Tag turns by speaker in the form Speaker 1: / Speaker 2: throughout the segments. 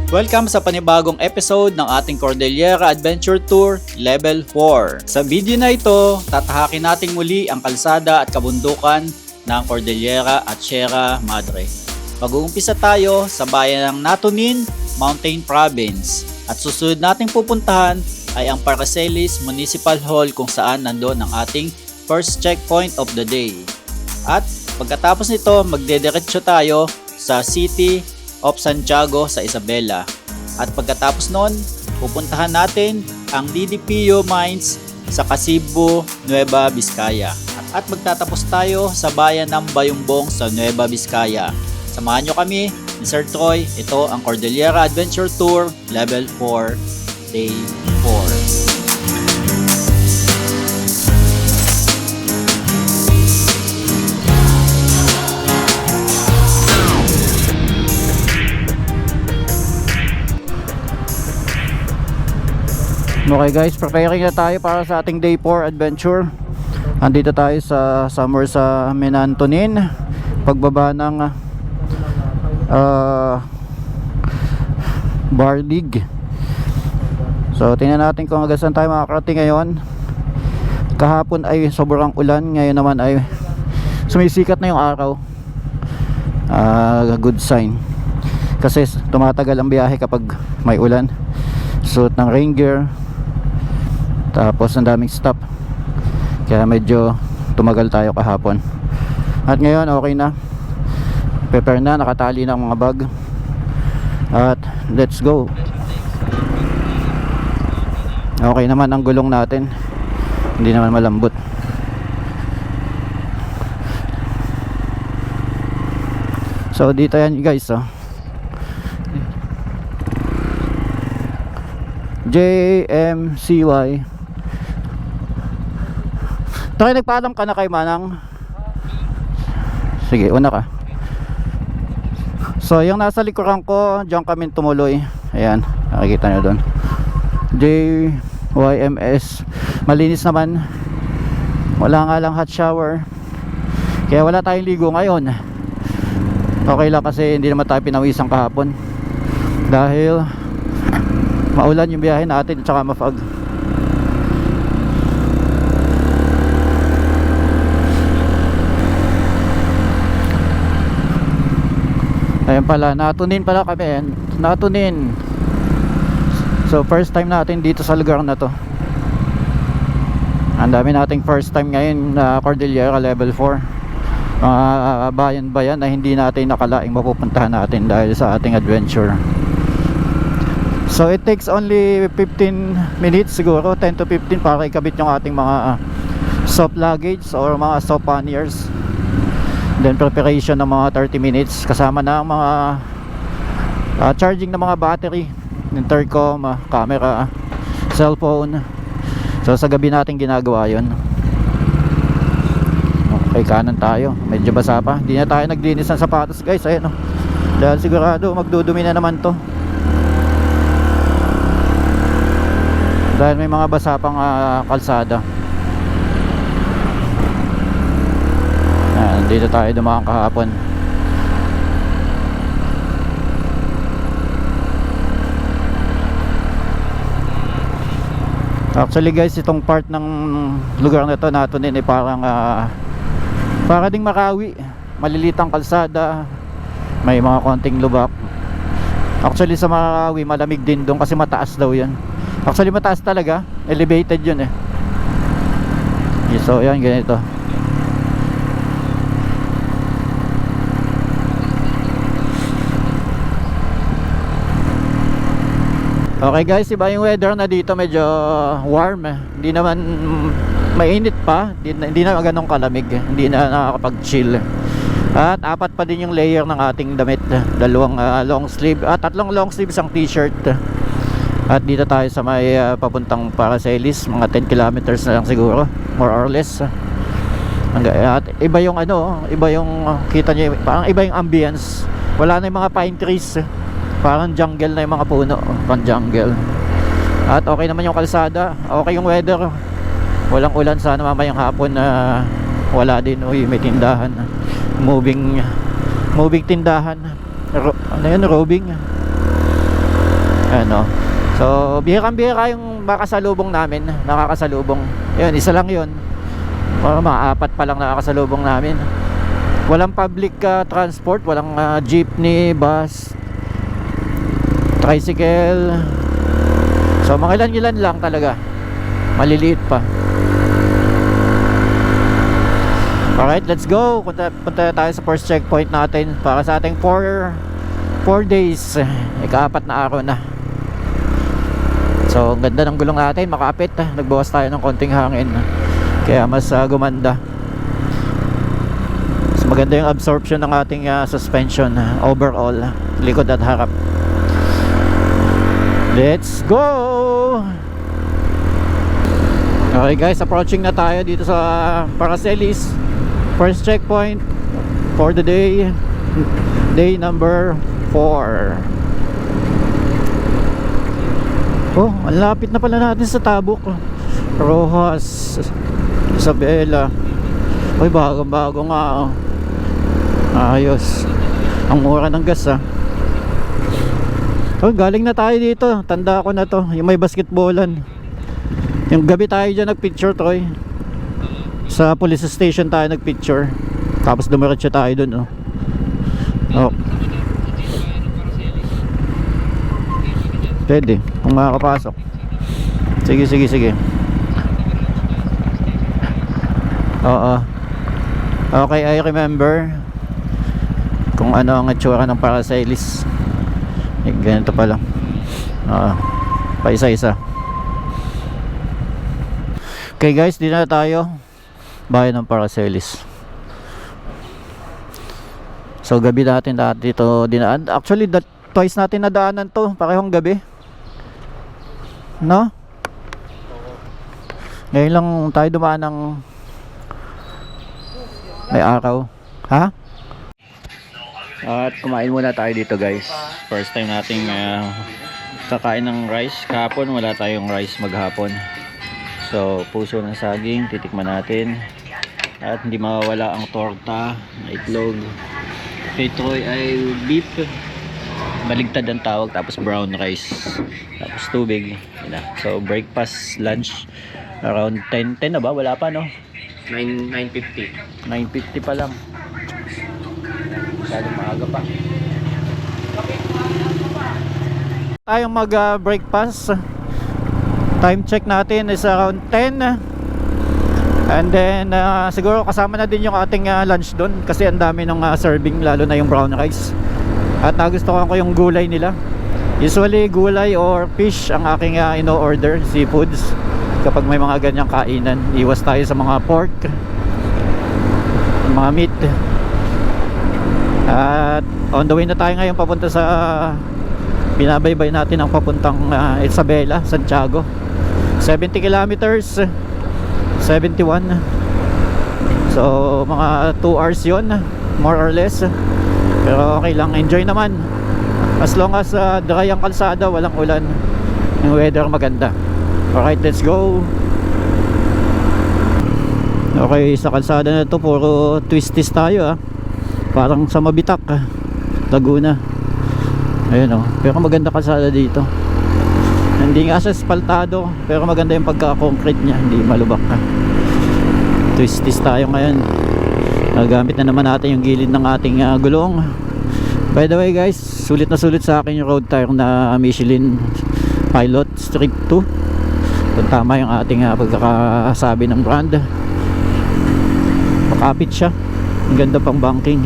Speaker 1: Welcome sa panibagong episode ng ating Cordillera Adventure Tour Level 4. Sa video na ito, tatahakin natin muli ang kalsada at kabundukan ng Cordillera at Sierra Madre. Mag-uumpisa tayo sa bayan ng Natonin, Mountain Province. At susunod nating pupuntahan ay ang Paraceliz Municipal Hall kung saan nandoon ang ating first checkpoint of the day. At pagkatapos nito, magdediretso tayo sa City of Santiago sa Isabela. At pagkatapos nun, pupuntahan natin ang DDPO Mines sa Casibo, Nueva Vizcaya. At magtatapos tayo sa bayan ng Bayumbong sa Nueva Vizcaya. Samahan nyo kami ni Sir Troy. Ito ang Cordillera Adventure Tour Level 4 Day 4. Okay guys, preparing na tayo para sa ating day 4 adventure. Andito tayo sa somewhere sa Menantonin, pagbaba ng Barlig. So tingnan natin kung hanggang saan tayo makakarating ngayon. Kahapon ay sobrang ulan, ngayon naman ay sumisikat na yung araw. Good sign, kasi tumatagal ang biyahe kapag may ulan. Suot ng rain gear, tapos ang daming stop, kaya medyo tumagal tayo kahapon. At ngayon okay na, prepare na, nakatali na ang mga bag. At let's go. Okay naman ang gulong natin, hindi naman malambot. So dito yan guys, JMCY. Tayo, nagpaalam ka na kay Manang? Sige, una ka. So yung nasa likuran ko, diyan kami tumuloy. Ayan, nakikita nyo doon, JYMS. Malinis naman, wala nga lang hot shower, kaya wala tayong ligo ngayon. Okay lang kasi hindi naman tayo pinawisan kahapon dahil maulan yung biyahe natin at saka mafag. Ayan pala, Natonin pala kami. Natonin. So first time natin dito sa lugar na to. Ang dami nating first time ngayon na Cordillera Level 4. Mga bayan-bayan na hindi natin nakalaing mapupuntahan natin dahil sa ating adventure. So it takes only 15 minutes siguro, 10 to 15 para ikabit yung ating mga soft luggage or mga soft panniers. Then preparation ng mga 30 minutes kasama na ang mga charging ng mga battery, intercom, camera, cellphone. So sa gabi natin ginagawa yun. Okay, kanan tayo, medyo basa pa, hindi na tayo naglinis ng sapatos guys. Ayan, dahil sigurado magdudumi na naman to, dahil may mga basa pang kalsada. Dito tayo dumaan kahapon. Actually guys, itong part ng lugar na to, Natonin, ay parang para ding Marawi. Malilitang kalsada, may mga konting lubak. Actually sa Marawi malamig din doon kasi mataas daw yan. Actually mataas talaga, elevated yun eh. So yan, ganito. Okay guys, iba yung weather na dito, medyo warm eh. Hindi naman mainit pa, hindi na ganong kalamig, hindi na nakakapag-chill. At apat pa din yung layer ng ating damit, dalawang long sleeve at tatlong long sleeve, isang t-shirt. At dito tayo sa may papuntang Paraceliz, mga 10 kilometers na lang siguro, more or less. At iba yung iba yung kita nyo, parang iba yung ambience. Wala na yung mga pine trees, parang jungle na yung mga puno, pang jungle. At okay naman yung kalsada, okay yung weather, walang ulan. Sana mamayang hapon na wala din. Uy, may tindahan, moving tindahan, ano yun, roving.
Speaker 2: Ano. So, bihirang-bihira yung makasalubong namin, nakakasalubong. Yun, isa lang yun. O, mga 4 pa lang nakakasalubong namin. Walang public transport, walang jeepney, bus, tricycle. So, mga ilan-ilan lang talaga. Maliliit pa. Alright, let's go. Punta tayo sa first checkpoint natin para sa ating 4 days. Ika-4 na araw na. So, ang ganda ng gulong natin, makapit. Nagbawas tayo ng konting hangin. Kaya mas gumanda. Mas maganda yung absorption ng ating suspension overall, likod at harap. Let's go! Okay guys, approaching na tayo dito sa Paracelis. First checkpoint for the day. Day number 4. Oh, ang lapit na pala natin sa Tabuk. Rojas, Isabela. Uy, bago nga oh. Ayos. Ang mura ng gas Oh, galing na tayo dito. Tanda ko na to, yung may basketballan. Yung gabi tayo dyan nagpicture, Troy. Sa police station tayo nagpicture. Tapos dumiretso tayo dun Oh. Pwede, kung makakapasok. Sige. Oo. Okay, I remember kung ano ang itsura ng Paracelis. Ganito pa lang. Pa isa-isa. Okay guys, di na tayo. Bayan ng Paracelis. So gabi natin dito dinaan. Actually, twice natin nadaanan to. Parehong gabi. No? Ngayon lang tayo dumaan ng may araw. Ha? At kumain muna tayo dito guys. First time nating kakain ng rice. Kahapon wala tayong rice maghapon. So puso ng saging, titikman natin. At hindi mawawala ang torta, itlog. Kay Troy ay beef. Baligtad ang tawag, tapos brown rice, tapos tubig. So breakfast, lunch around 10 na ba? Wala pa no? 9:50 pa lang. Masyadong maaga pa. Tayong mag breakfast. Time check natin is around 10. And then siguro kasama na din yung ating lunch doon kasi ang dami ng serving, lalo na yung brown rice. At nagustuhan ko yung gulay nila. Usually gulay or fish ang aking ino-order, seafoods. Kapag may mga ganyang kainan, iwas tayo sa mga pork, mga meat. At on the way na tayo ngayon papunta sa binabaybay natin ang papuntang Isabela, Santiago. 70 kilometers, 71. So mga 2 hours yun, more or less. Pero okay lang, enjoy naman. As long as dry ang kalsada, walang ulan, yung weather maganda. Alright, let's go. Okay, sa kalsada na to puro twisties tayo parang sa Mabitak, Laguna. Ayun pero maganda kalsada dito. Hindi nga siya espaltado, pero maganda yung pagka-concrete niya, hindi malubak Twisties tayo ngayon. Nagamit na naman natin yung gilid ng ating gulong. By the way guys, sulit na sulit sa akin yung road tire na Michelin Pilot Street 2. Kung tama yung ating pagkakasabi ng brand. Makapit siya. Ang ganda pang banking.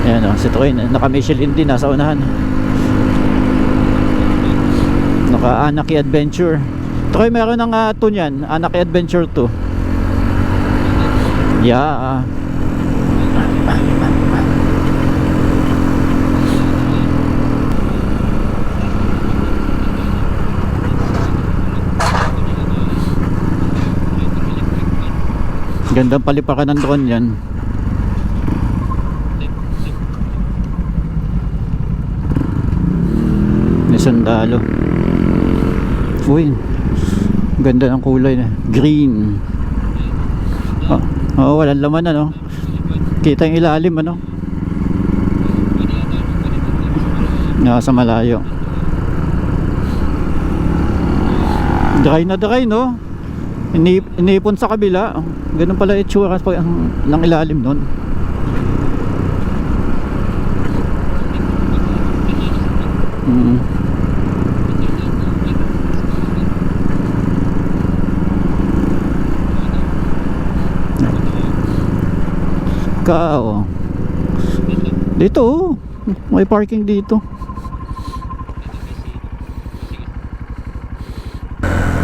Speaker 2: Ayan si Troy, naka Michelin din, nasa unahan. Naka Anaki Adventure. Troy, meron ng tune yan, Anaki Adventure 2. Yeah. Gandang palipakan ng drone yan. May sundalo. Uy, ganda ng kulay na green. Walang laman kita yung ilalim nasa malayo. Dry na dry, no? Inipon sa kabila. Ganun pala itsura ng ilalim nun. Oh. Dito, oh. May parking dito.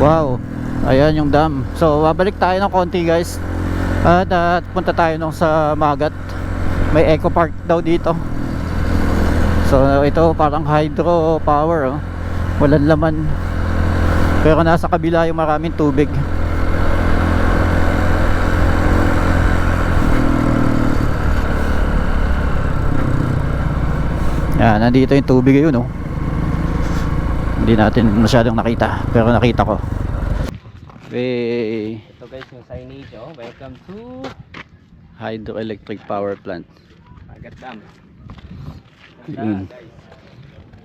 Speaker 2: Wow. Ayan yung dam. So babalik tayo ng konti, guys. At punta tayo nung sa Magat. May eco park daw dito. So ito parang hydro power, oh. Walang laman. Pero nasa kabila yung maraming tubig. Yan, nandito yung tubig yun, oh. Hindi natin masyadong nakita, pero nakita ko. Okay.
Speaker 3: Ito guys yung signage, oh. Welcome to
Speaker 2: Hydroelectric power plant.
Speaker 3: Magat Dam.
Speaker 2: Yun.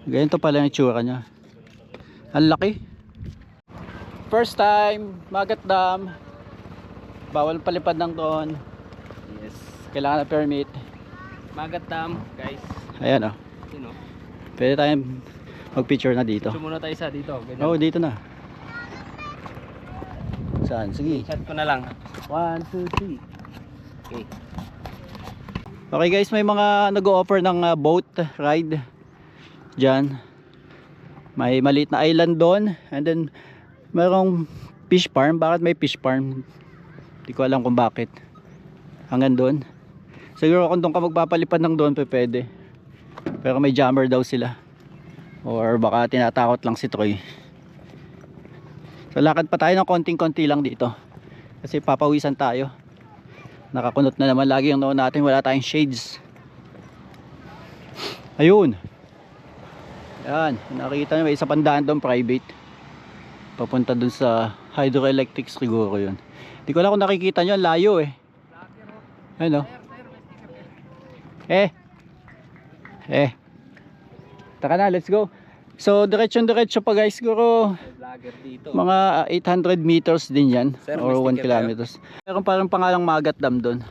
Speaker 2: Ganito pala yung itsura nya. Ang laki. First time, Magat Dam. Bawal palipad ng doon.
Speaker 3: Yes.
Speaker 2: Kailangan na permit.
Speaker 3: Magat Dam, guys.
Speaker 2: Ayan, oh.
Speaker 3: Yun, oh.
Speaker 2: Pwede tayong mag-picture na dito.
Speaker 3: Picture muna tayo sa dito. Ganyan.
Speaker 2: Oh, dito na. Saan? Sige.
Speaker 3: Shot ko na lang. 1, 2, 3. Okay.
Speaker 2: Okay guys, may mga nag-o-offer ng boat ride dyan. May maliit na island doon. And then mayroong fish farm. Bakit may fish farm? Hindi ko alam kung bakit. Hanggang doon. Siguro kung doon ka magpapalipad ng doon, pwede. Pero may jammer daw sila. Or baka tinatakot lang si Troy. So lakad pa tayo ng konting-konti lang dito. Kasi papawisan tayo. Nakakunot na naman lagi yung noon natin. Wala tayong shades. Ayun. Yan. Nakikita nyo may isa pandaan doon, private. Papunta doon sa hydroelectric siguro yun. Hindi ko lang kung nakikita nyo. Layo eh. Ayun, oh. Taka na, let's go. So diretso pa guys, siguro
Speaker 3: Vlogger dito.
Speaker 2: mga 800 meters din yan.
Speaker 3: Sir,
Speaker 2: Or
Speaker 3: may
Speaker 2: 1
Speaker 3: sticker
Speaker 2: kilometers. Meron parang pangalang Magat Dam doon.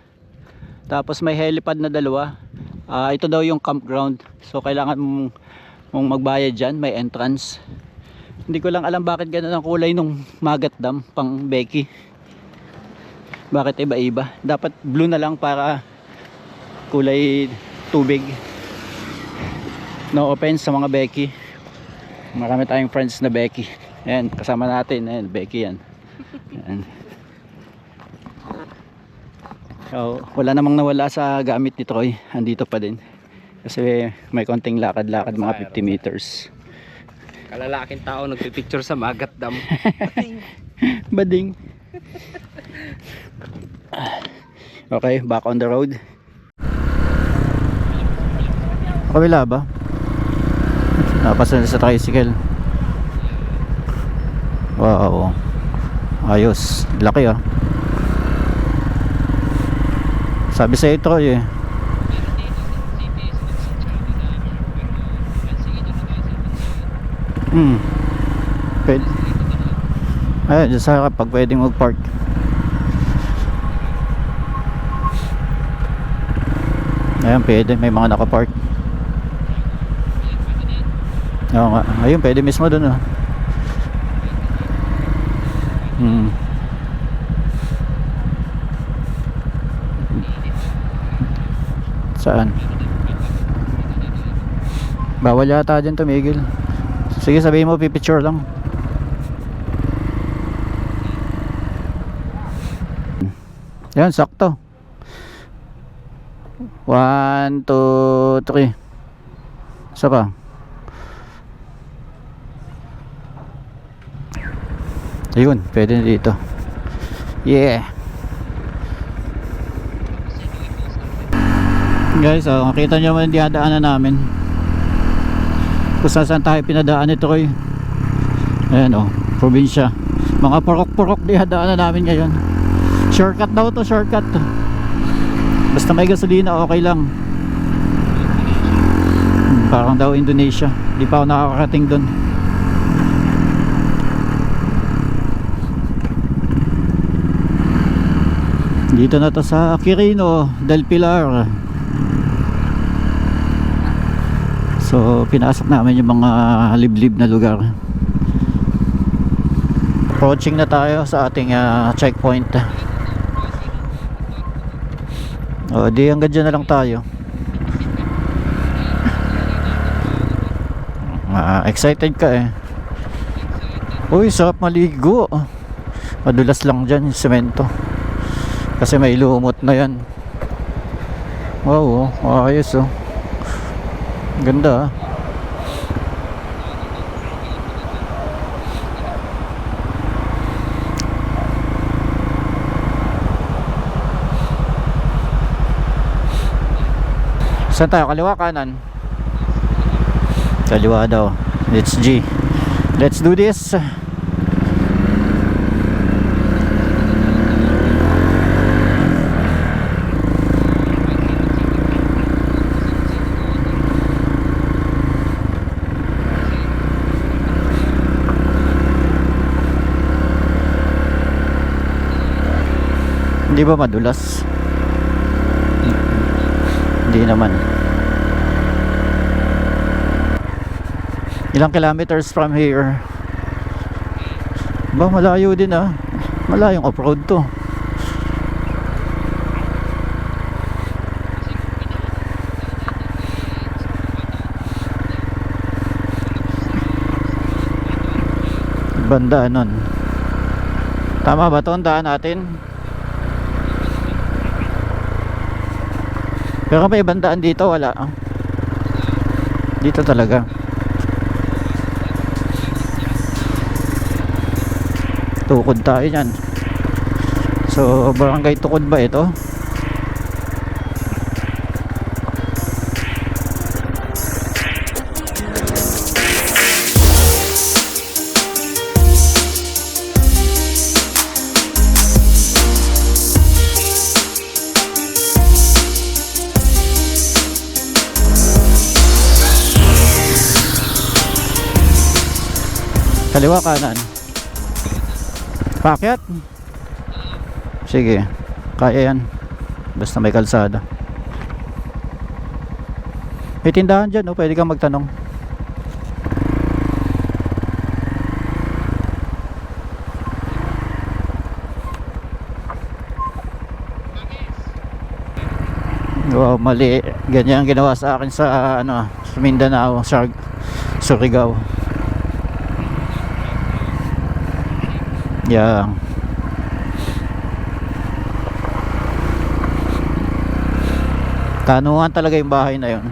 Speaker 2: Tapos may helipad na dalawa. Ito daw yung campground. So kailangan mong magbayad dyan. May entrance. Hindi ko lang alam bakit ganun ang kulay nung Magat Dam pang Becky. Bakit iba-iba? Dapat blue na lang para kulay tubig. No offense sa mga Becky. Marami tayong friends na Becky. Ayan, kasama natin. Ayan, Becky yan. Ayan. So, wala namang nawala sa gamit ni Troy. Andito pa din. Kasi may konting lakad-lakad, mga 50 meters.
Speaker 3: Kalalaking tao nagpipicture sa Magat Dam.
Speaker 2: Bading. Okay, back on the road. Kabila ba? Napasa na sa tricycle. Wow. Ayos. Laki ah. Sabi sa ito eh. Pwede. Ayun, dyan sa harap pag pwedeng mag-park. Ayun, pwede. May mga nakapark. Oo nga. Ayun, pwede mismo dun oh. Saan? Bawal yata dyan tumigil. Sige, sabihin mo, pipicture lang. Yan, sakto. 1, 2, 3. Isa pa. Ayun, pwede na dito. Yeah. Guys, makita nyo naman yung dinadaanan namin. Kung saan tayo pinadaan ito koy. Ayan oh, probinsya. Mga purok-purok dinadaanan namin ngayon. Shortcut daw to, shortcut. Basta may gasolina, okay lang. Parang daw Indonesia. Di pa ako nakakarating doon. Dito na to sa Quirino del Pilar. So pinasok namin yung mga liblib na lugar. Approaching na tayo sa ating checkpoint. O di hanggang dyan na lang tayo. Excited ka eh. Uy, sarap maligo. Madulas lang dyan yung semento kasi may lumot na yan. Wow, ayos oh. Ganda ah. Saan tayo? Kaliwa, kanan? Kaliwa daw. Let's G. Let's do this. Hindi ba madulas? Hindi naman. Ilang kilometers from here? Ba, malayo din ah. Malayong off-road to. Banda nun. Tama ba ito ang daan natin? Pero may bandaan dito, wala. Dito talaga. Tukod tayo dyan. So, barangay Tukod ba ito? Kaliwa, kanan? Paakyat? Sige, kaya yan. Basta may kalsada. May tindahan dyan, oh. Pwede kang magtanong. Wow, mali. Ganyan ang ginawa sa akin sa sa Mindanao, Surigao. Yeah. Tanuhan talaga yung bahay na yun.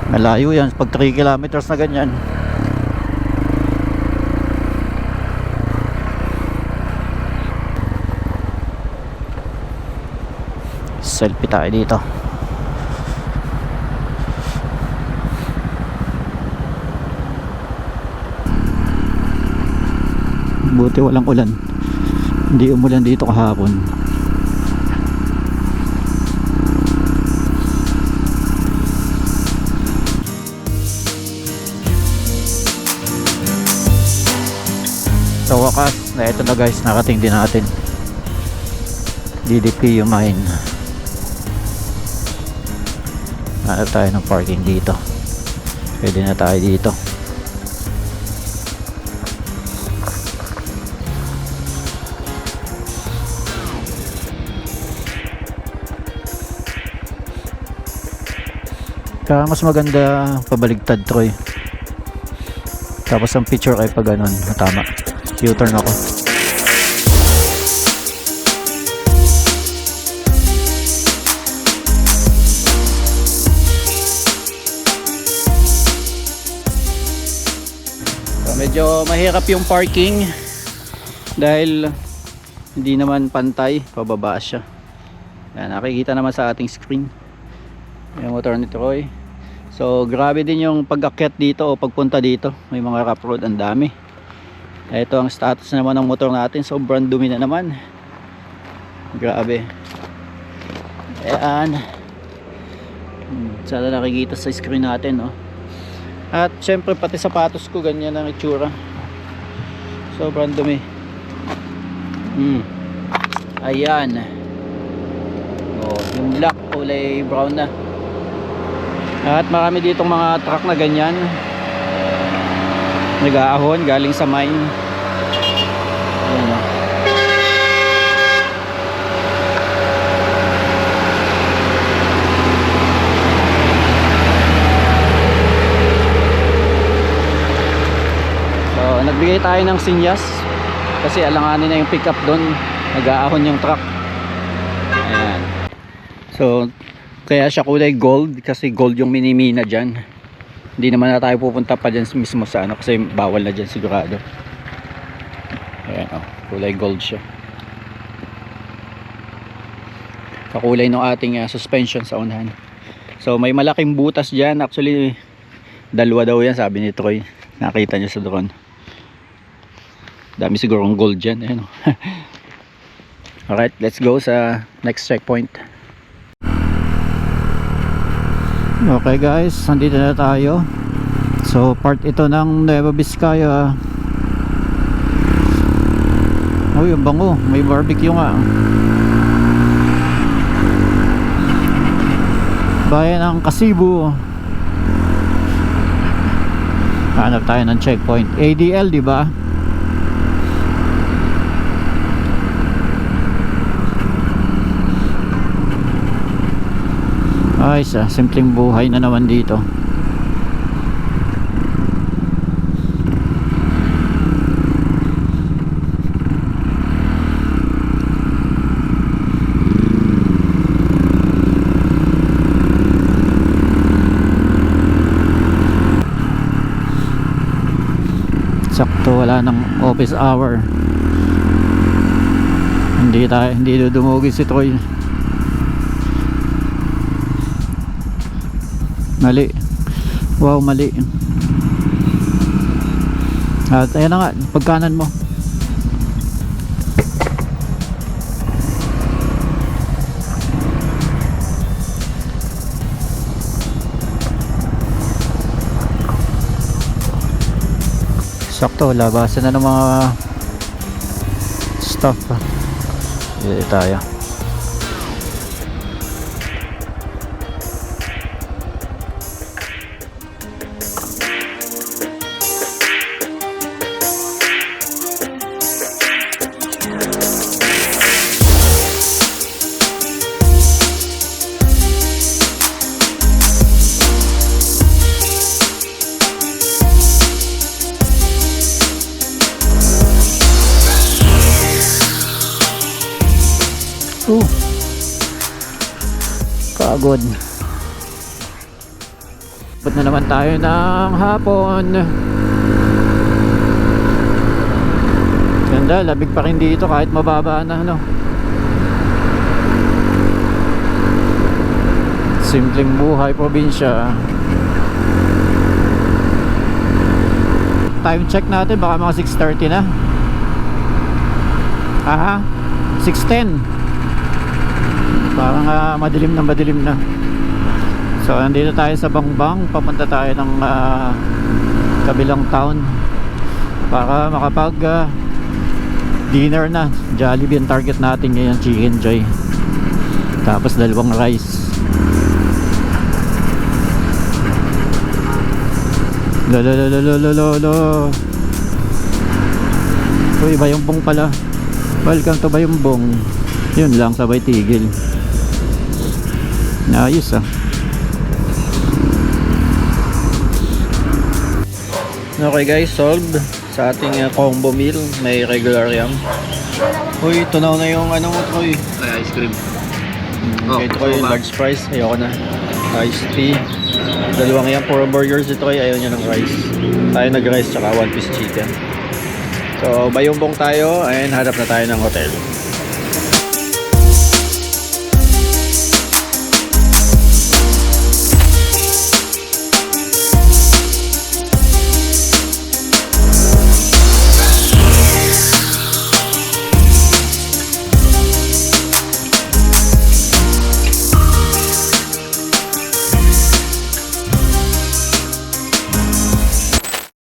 Speaker 2: Malayo yan pag 3 kilometers na ganyan. Selfie tayo dito. Buti walang ulan. Hindi umulan dito kahapon. Sa wakas na ito na guys, nakating din natin. DDP yung mine. Hanap tayo ng parking dito. Pwede na tayo dito. Kaya mas maganda pabaligtad, Troy. Tapos ang picture ay pag ganun. Tama. U-turn ako.
Speaker 1: Medyo mahirap yung parking dahil hindi naman pantay, pababa siya. Yan, nakikita naman sa ating screen yung motor ni Troy. So grabe din yung pag-akyat dito o pagpunta dito. May mga rough road, ang dami. Ito ang status naman ng motor natin, sobrang dumi na naman. Grabe.
Speaker 2: Ayan. Sana nakikita sa screen natin, no? At syempre pati sapatos ko ganyan ang itsura. Sobrang dumi. Ayan. Oh, yung black kulay brown na. At marami ditong mga truck na ganyan. Nag-aahon galing sa mine. Ayan, oh. So, nagbigay tayo ng sinyas kasi alanganin na yung pickup doon. Nag-aahon yung truck. Ayan. So, kaya siya kulay gold kasi gold yung minimina dyan. Hindi naman na tayo pupunta pa dyan mismo sa ano kasi bawal na dyan sigurado. Ayan, oh, kulay gold siya. Kakulay ng ating suspension sa unahan. So may malaking butas dyan. Actually dalawa daw yan sabi ni Troy. Nakita niya sa drone. Dami sigurong gold dyan. Ayan, oh. Alright, let's go sa next checkpoint. Okay guys, nandito na tayo. So part ito ng Nueva Vizcaya. Oh, yung bango, may barbecue nga. Bayan ng Kasibu. Hanap tayo ng checkpoint. ADL, di ba? Ay, simpleng buhay na naman dito. Sakto, wala ng office hour. Hindi dudumugi si Troy. Mali. Wow, mali. At ayan na nga, pagkanan mo. Sakto, labasan na ng mga stuff. Dito tayo. Pagod. Ba't na naman tayo ng hapon. Ganda, labig pa rin dito kahit mababa na, no? Simpleng buhay probinsya. Time check natin baka mga 6:30 na. Aha, 6:10. Parang madilim na. So nandito tayo sa Bangbang. Papunta tayo ng kabilang town para makapag dinner na. Jollibee ang target natin ngayon, Chicken Joy. Tapos 2 rice. Lolo. Uy, Bayumbong pala. Welcome to Bayumbong. Yun lang, sabay tigil. Ayos ah. Okay guys, solved sa ating combo meal. May regular yam. Uy, tunaw na yung ano mo, Troy.
Speaker 3: Ay, ice cream.
Speaker 2: Kahit ko yung large fries, ayoko na. Iced tea. 2 yan, 4 burgers ito ay ayaw niya ng rice. Tayo nag-rice tsaka 1 piece chicken. So, Bayumbong tayo and hanap na tayo ng hotel.